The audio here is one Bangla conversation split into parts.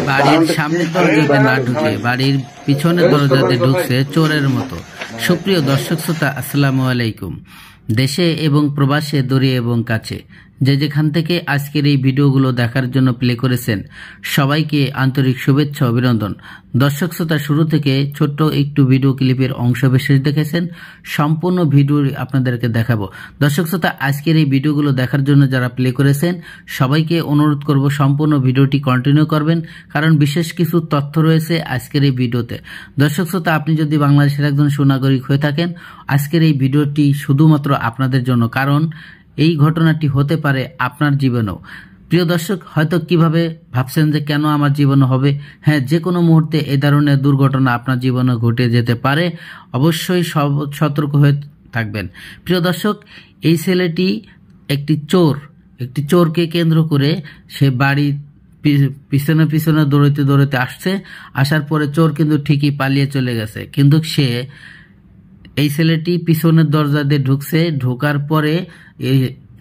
বাড়ির সামনের দরজাতে না ঢুকে বাড়ির পিছনের দরজাতে ঢুকছে চোরের মতো। সুপ্রিয় দর্শক শ্রোতা, আসসালামু আলাইকুম। দেশে এবং প্রবাসে, দূরে এবং কাছে, যে যেখান থেকে আজকের এই ভিডিওগুলো দেখার জন্য প্লে করেছেন, সবাইকে আন্তরিক শুভেচ্ছা অভিনন্দন। দর্শক শ্রোতা, শুরু থেকে ছোট্ট একটু ভিডিও ক্লিপের অংশ বিশেষ দেখেছেন, সম্পূর্ণ ভিডিও আপনাদেরকে দেখাবো। দর্শক শ্রোতা, আজকের এই ভিডিওগুলো দেখার জন্য যারা প্লে করেছেন, সবাইকে অনুরোধ করব সম্পূর্ণ ভিডিওটি কন্টিনিউ করবেন, কারণ বিশেষ কিছু তথ্য রয়েছে আজকের এই ভিডিওতে। দর্শক শ্রোতা, আপনি যদি বাংলাদেশের একজন সুনাগরিক হয়ে থাকেন, আজকের এই ভিডিওটি শুধুমাত্র আপনাদের জন্য, কারণ এই ঘটনাটি হতে পারে আপনার জীবনেও। প্রিয় দর্শক, হয়তো কিভাবে ভাবছেন যে কেন আমার জীবনে হবে। হ্যাঁ, যে কোনো মুহূর্তে এই ধরনের দুর্ঘটনা আপনার জীবনে ঘটে যেতে পারে। অবশ্যই সতর্ক হয়ে থাকবেন। প্রিয় দর্শক, এই ছেলেটি একটি চোরকে কেন্দ্র করে সে বাড়ি পিছনে পিছনে দৌড়াতে আসছে। আসার পরে চোর কিন্তু ঠিকই পালিয়ে চলে গেছে, কিন্তু এই ছেলেটি পিছনের দরজা দিয়ে ঢুকছে। ঢোকার পরে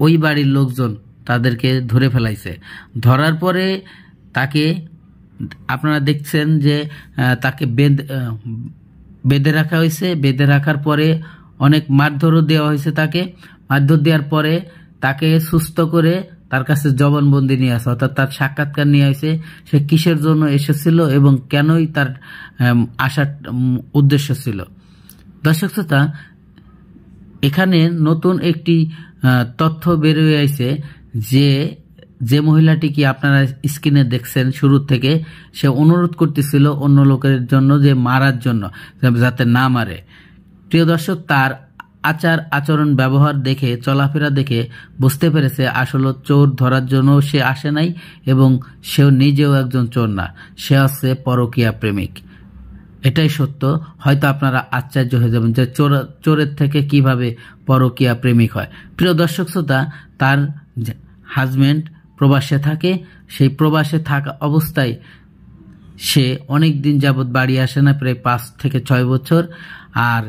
ওই বাড়ির লোকজন তাদেরকে ধরে ফেলাইছে। ধরার পরে তাকে আপনারা দেখছেন যে তাকে বেঁধে রাখা হয়েছে। বেঁধে রাখার পরে অনেক মারধরও দেওয়া হয়েছে। তাকে মারধর দেওয়ার পরে তাকে সুস্থ করে তার কাছে জবানবন্দি নিয়ে আসে, অর্থাৎ তার সাক্ষাৎকার নিয়ে আসে, সে কিসের জন্য এসেছিল এবং কেনই তার আসার উদ্দেশ্য ছিল। দর্শক শ্রোতা, এখানে নতুন একটি তথ্য বের হয়ে আসছে যে মহিলাটি কি আপনারা স্ক্রিনে দেখছেন শুরু থেকে, সে অনুরোধ করতেছিল অন্য লোকের জন্য যে মারার জন্য, যাতে না মারে। প্রিয় দর্শক, তার আচরণ ব্যবহার দেখে, চলাফেরা দেখে বুঝতে পেরেছে আসলে চোর ধরার জন্য সে আসে নাই এবং সেও নিজেও একজন চোর না, সে হচ্ছে পরকীয়া প্রেমিক। এটাই সত্য। হয়তো আপনারা আশ্চর্য হয়ে যাবেন যে চোরের থেকে কিভাবে পরকীয়া প্রেমিক হয়। প্রিয় দর্শক শ্রোতা, তার হাজবেন্ড প্রবাসে থাকে। সেই প্রবাসে থাকা অবস্থায় সে অনেক দিন যাবৎ বাড়ি আসে না, প্রায় 5 থেকে 6 বছর। আর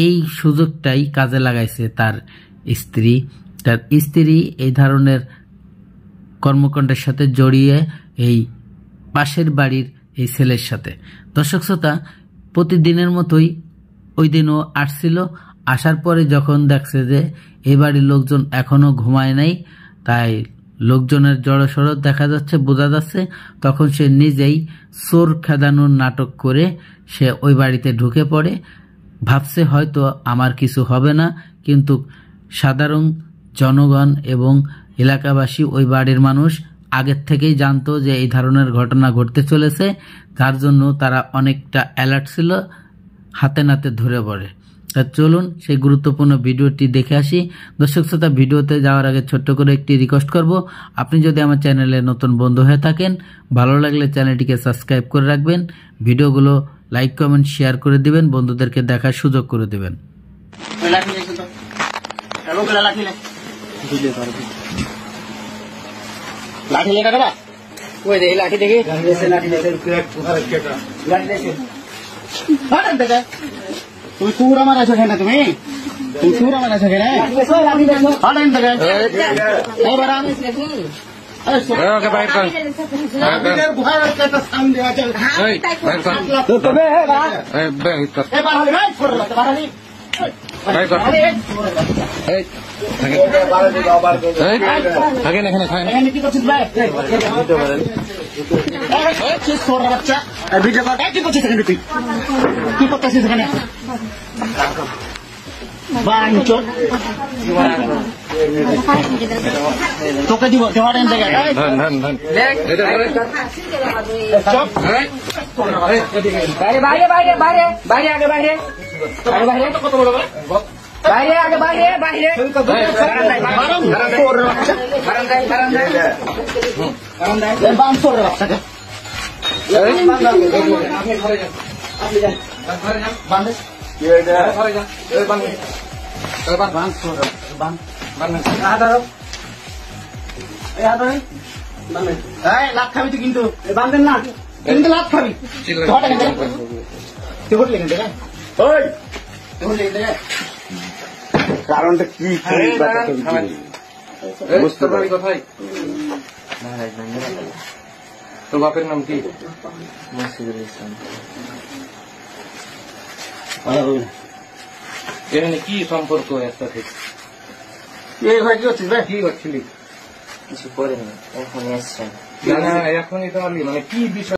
এই সুযোগটাই কাজে লাগাইছে তার স্ত্রী এই ধরনের কর্মকাণ্ডের সাথে জড়িয়ে এই পাশের বাড়ির এই ছেলের সাথে। দর্শক শ্রোতা, প্রতিদিনের মতোই ওই দিনও আসছিল। আসার পরে যখন দেখছে যে এই বাড়ির লোকজন এখনো ঘুমায় নাই, তাই লোকজনের জড়সড় দেখা যাচ্ছে, বোঝা যাচ্ছে, তখন সে নিজেই চোর খেদানোর নাটক করে সে ওই বাড়িতে ঢুকে পড়ে। ভাবছে হয়তো আমার কিছু হবে না, কিন্তু সাধারণ জনগণ এবং এলাকাবাসী, ওই বাড়ির মানুষ আগের থেকেই জানতো যে এই ধরনের ঘটনা ঘটতে চলেছে, তার জন্য তারা অনেকটা অ্যালার্ট ছিল, হাতে নাতে ধরে পড়ে। তা চলুন সেই গুরুত্বপূর্ণ ভিডিওটি দেখে আসি। দর্শক শ্রোতা, ভিডিওতে যাওয়ার আগে ছোট্ট করে একটি রিকোয়েস্ট করব, আপনি যদি আমার চ্যানেলে নতুন বন্ধু হয়ে থাকেন, ভালো লাগলে চ্যানেলটিকে সাবস্ক্রাইব করে রাখবেন, ভিডিওগুলো লাইক কমেন্ট শেয়ার করে দিবেন, বন্ধুদেরকে দেখার সুযোগ করে দিবেন। লাঠি লেখা দেবা ওই দেখি লাঠি দেখি তুমি সুর আমার আছো কেন? তুমি সুর আমার আছো কেন? কি করতেছিস এখানে? তোকে দিব দেওয়ার জায়গায় বাইরে বাইরে বাইরে বাইরে আগে বাইরে বাইরে কত বড় বাইরে আগে বাইরে বাইরে লাভ খাবি তুই, কিন্তু বান্ধেন না, কিন্তু লাভ খাবি। কারণটা কি? তোর বাড়ি কোথায়? তোর বাপের নাম কি? মসজিদুল ইসলাম। এখানে কি সম্পর্ক এর সাথে? কি করছিলি? কিছু করেনি, এখন এসছেন। না এখনই তো আমি মানে কি বিষয়